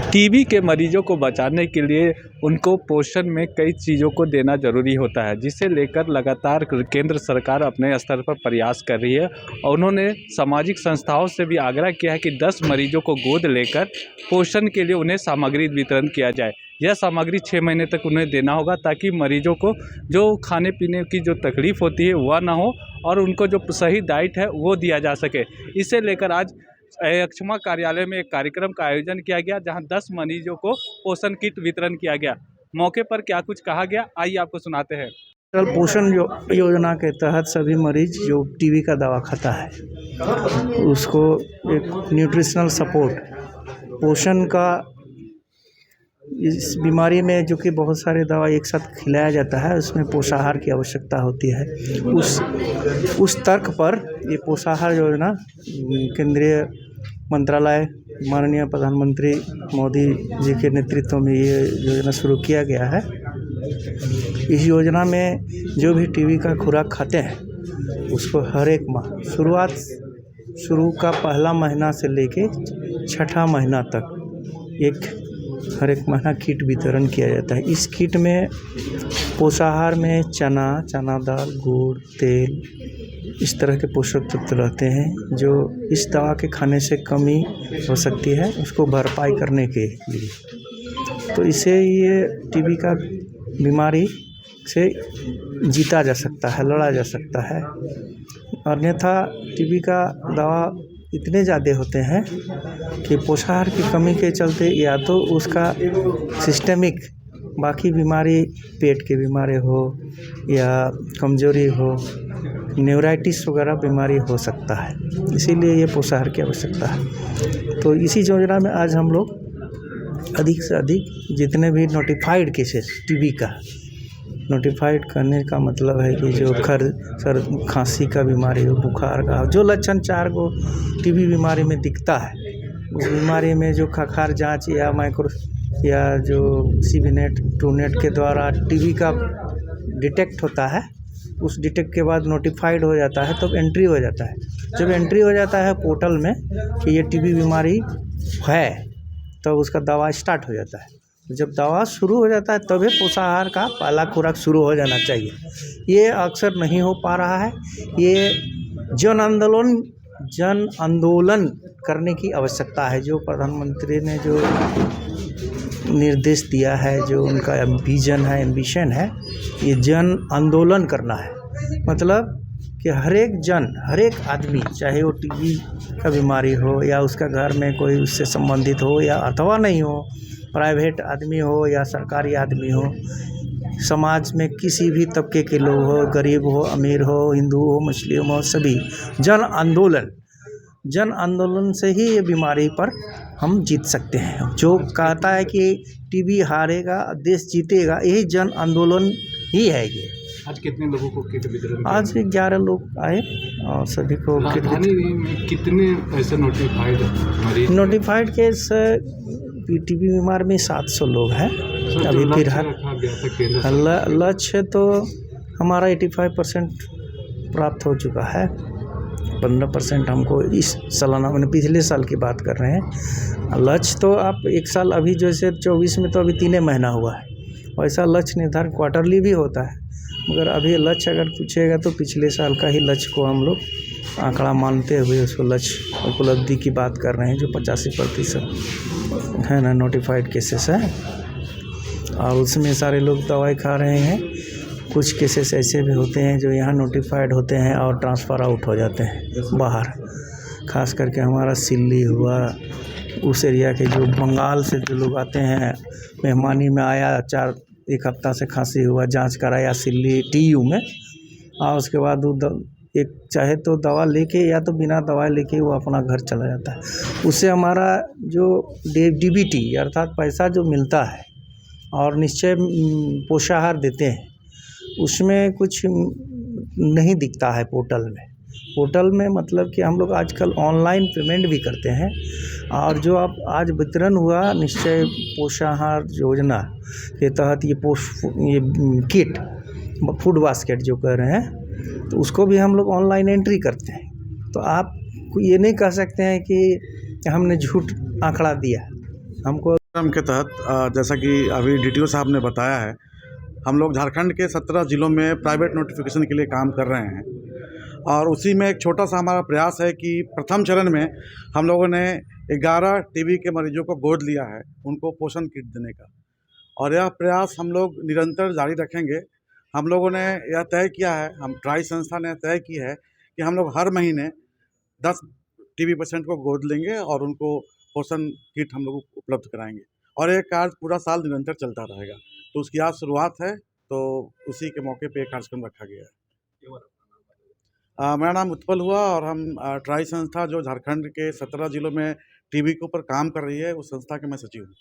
TB के मरीजों को बचाने के लिए उनको पोषण में कई चीज़ों को देना ज़रूरी होता है, जिसे लेकर लगातार केंद्र सरकार अपने स्तर पर प्रयास कर रही है। और उन्होंने सामाजिक संस्थाओं से भी आग्रह किया है कि 10 मरीजों को गोद लेकर पोषण के लिए उन्हें सामग्री वितरण किया जाए। यह सामग्री 6 महीने तक उन्हें देना होगा, ताकि मरीजों को जो खाने पीने की जो तकलीफ़ होती है वह ना हो और उनको जो सही डाइट है वो दिया जा सके। इसे लेकर आज अक्षमा कार्यालय में एक कार्यक्रम का आयोजन किया गया, जहां 10 मरीजों को पोषण किट वितरण किया गया। मौके पर क्या कुछ कहा गया, आइए आपको सुनाते हैं। पोषण योजना के तहत सभी मरीज जो टीबी का दवा खाता है उसको एक न्यूट्रिशनल सपोर्ट, पोषण का, इस बीमारी में जो कि बहुत सारे दवा एक साथ खिलाया जाता है, उसमें पोषाहार की आवश्यकता होती है। उस तर्क पर ये पोषाहार योजना केंद्रीय मंत्रालय माननीय प्रधानमंत्री मोदी जी के नेतृत्व में ये योजना शुरू किया गया है। इस योजना में जो भी टीबी का खुराक खाते हैं उसको हर एक माह शुरू का पहला महीना से लेके छठा महीना तक हर एक महीना किट वितरण किया जाता है। इस किट में पोषाहार में चना दाल, गुड़, तेल, इस तरह के पोषक तत्व रहते हैं जो इस दवा के खाने से कमी हो सकती है, उसको भरपाई करने के लिए। तो इसे ये टीबी का बीमारी से जीता जा सकता है, लड़ा जा सकता है। अन्यथा टीबी का दवा इतने ज़्यादा होते हैं कि पोषाहार की कमी के चलते या तो उसका सिस्टेमिक बाकी बीमारी, पेट की बीमारी हो या कमजोरी हो, न्यूराइटिस वगैरह बीमारी हो सकता है। इसीलिए ये पोषाहार की आवश्यकता है। तो इसी योजना में आज हम लोग अधिक से अधिक जितने भी नोटिफाइड केसेस टीबी का, नोटिफाइड करने का मतलब है कि जो खांसी का बीमारी हो, बुखार का, जो लक्षण 4 को टीबी बीमारी में दिखता है, उस बीमारी में जो खखार जांच या जो सीबीनेट, ट्रूनेट के द्वारा टीबी का डिटेक्ट होता है, उस डिटेक्ट के बाद नोटिफाइड हो जाता है, तब एंट्री हो जाता है। जब एंट्री हो जाता है पोर्टल में कि ये टीबी बीमारी है, तब उसका दवा स्टार्ट हो जाता है। जब दवा शुरू हो जाता है तभी पोषाहार का पहला खुराक शुरू हो जाना चाहिए। ये अक्सर नहीं हो पा रहा है। ये जन आंदोलन करने की आवश्यकता है। जो प्रधानमंत्री ने जो निर्देश दिया है, जो उनका विजन है, एम्बिशन है, ये जन आंदोलन करना है। मतलब कि हर एक आदमी, चाहे वो टीबी का बीमारी हो या उसका घर में कोई उससे संबंधित हो या अथवा नहीं हो, प्राइवेट आदमी हो या सरकारी आदमी हो, समाज में किसी भी तबके के लोग हो, गरीब हो, अमीर हो, हिंदू हो, मुस्लिम हो, सभी जन आंदोलन से ही ये बीमारी पर हम जीत सकते हैं। जो कहता है कि टीबी हारेगा देश जीतेगा, यही जन आंदोलन ही है ये। आज कितने लोगों को किट वितरण? आज 11 लोग आए और सभी को किट में कितने ऐसे नोटिफाइड केस टीबी बीमार में 700 लोग हैं अभी फिलहाल। लक्ष्य तो हमारा 85% प्राप्त हो चुका है। 15% हमको इस सालाना, मैंने पिछले साल की बात कर रहे हैं। लक्ष्य तो आप एक साल, अभी जैसे 24 में तो अभी 3 महीना हुआ है, वैसा लक्ष्य निर्धारण क्वार्टरली भी होता है। मगर अभी लक्ष्य अगर पूछेगा तो पिछले साल का ही लक्ष्य को हम लोग आंकड़ा मानते हुए उसको लक्ष्य उपलब्धि की बात कर रहे हैं, जो 85% है ना नोटिफाइड केसेस है। और उसमें सारे लोग दवाई खा रहे हैं। कुछ केसेस ऐसे भी होते हैं जो यहाँ नोटिफाइड होते हैं और ट्रांसफ़र आउट हो जाते हैं बाहर। खास करके हमारा सिल्ली हुआ, उस एरिया के जो बंगाल से जो लोग आते हैं, मेहमानी में आया, 1 हफ्ता से खांसी हुआ, जांच कराया सिल्ली TU में, और उसके बाद वो एक चाहे तो दवा लेके या तो बिना दवा लेके वो अपना घर चला जाता है। उससे हमारा जो DBT अर्थात पैसा जो मिलता है और निश्चय पोषाहार देते हैं, उसमें कुछ नहीं दिखता है पोर्टल में। मतलब कि हम लोग आजकल ऑनलाइन पेमेंट भी करते हैं। और जो आप आज वितरण हुआ निश्चय पोषाहार योजना के तहत, ये किट, फूड बास्केट जो कह रहे हैं, तो उसको भी हम लोग ऑनलाइन एंट्री करते हैं। तो आप ये नहीं कह सकते हैं कि हमने झूठ आंकड़ा दिया। हमको कार्यक्रम के तहत जैसा कि अभी डीटीओ साहब ने बताया है, हम लोग झारखंड के 17 ज़िलों में प्राइवेट नोटिफिकेशन के लिए काम कर रहे हैं और उसी में एक छोटा सा हमारा प्रयास है कि प्रथम चरण में हम लोगों ने 11 टीबी के मरीजों को गोद लिया है, उनको पोषण किट देने का, और यह प्रयास हम लोग निरंतर जारी रखेंगे। हम लोगों ने यह तय किया है, हम ट्राई संस्था ने तय की है कि हम लोग हर महीने 10 टीबी पेशेंट को गोद लेंगे और उनको पोषण किट हम लोग उपलब्ध कराएंगे और ये कार्य पूरा साल निरंतर चलता रहेगा। तो उसकी आज शुरुआत है, तो उसी के मौके पे कार्यक्रम रखा गया है। मेरा नाम उत्पल हुआ और हम ट्राई संस्था जो झारखंड के 17 ज़िलों में टीबी के ऊपर काम कर रही है, उस संस्था के मैं सचिव हूँ।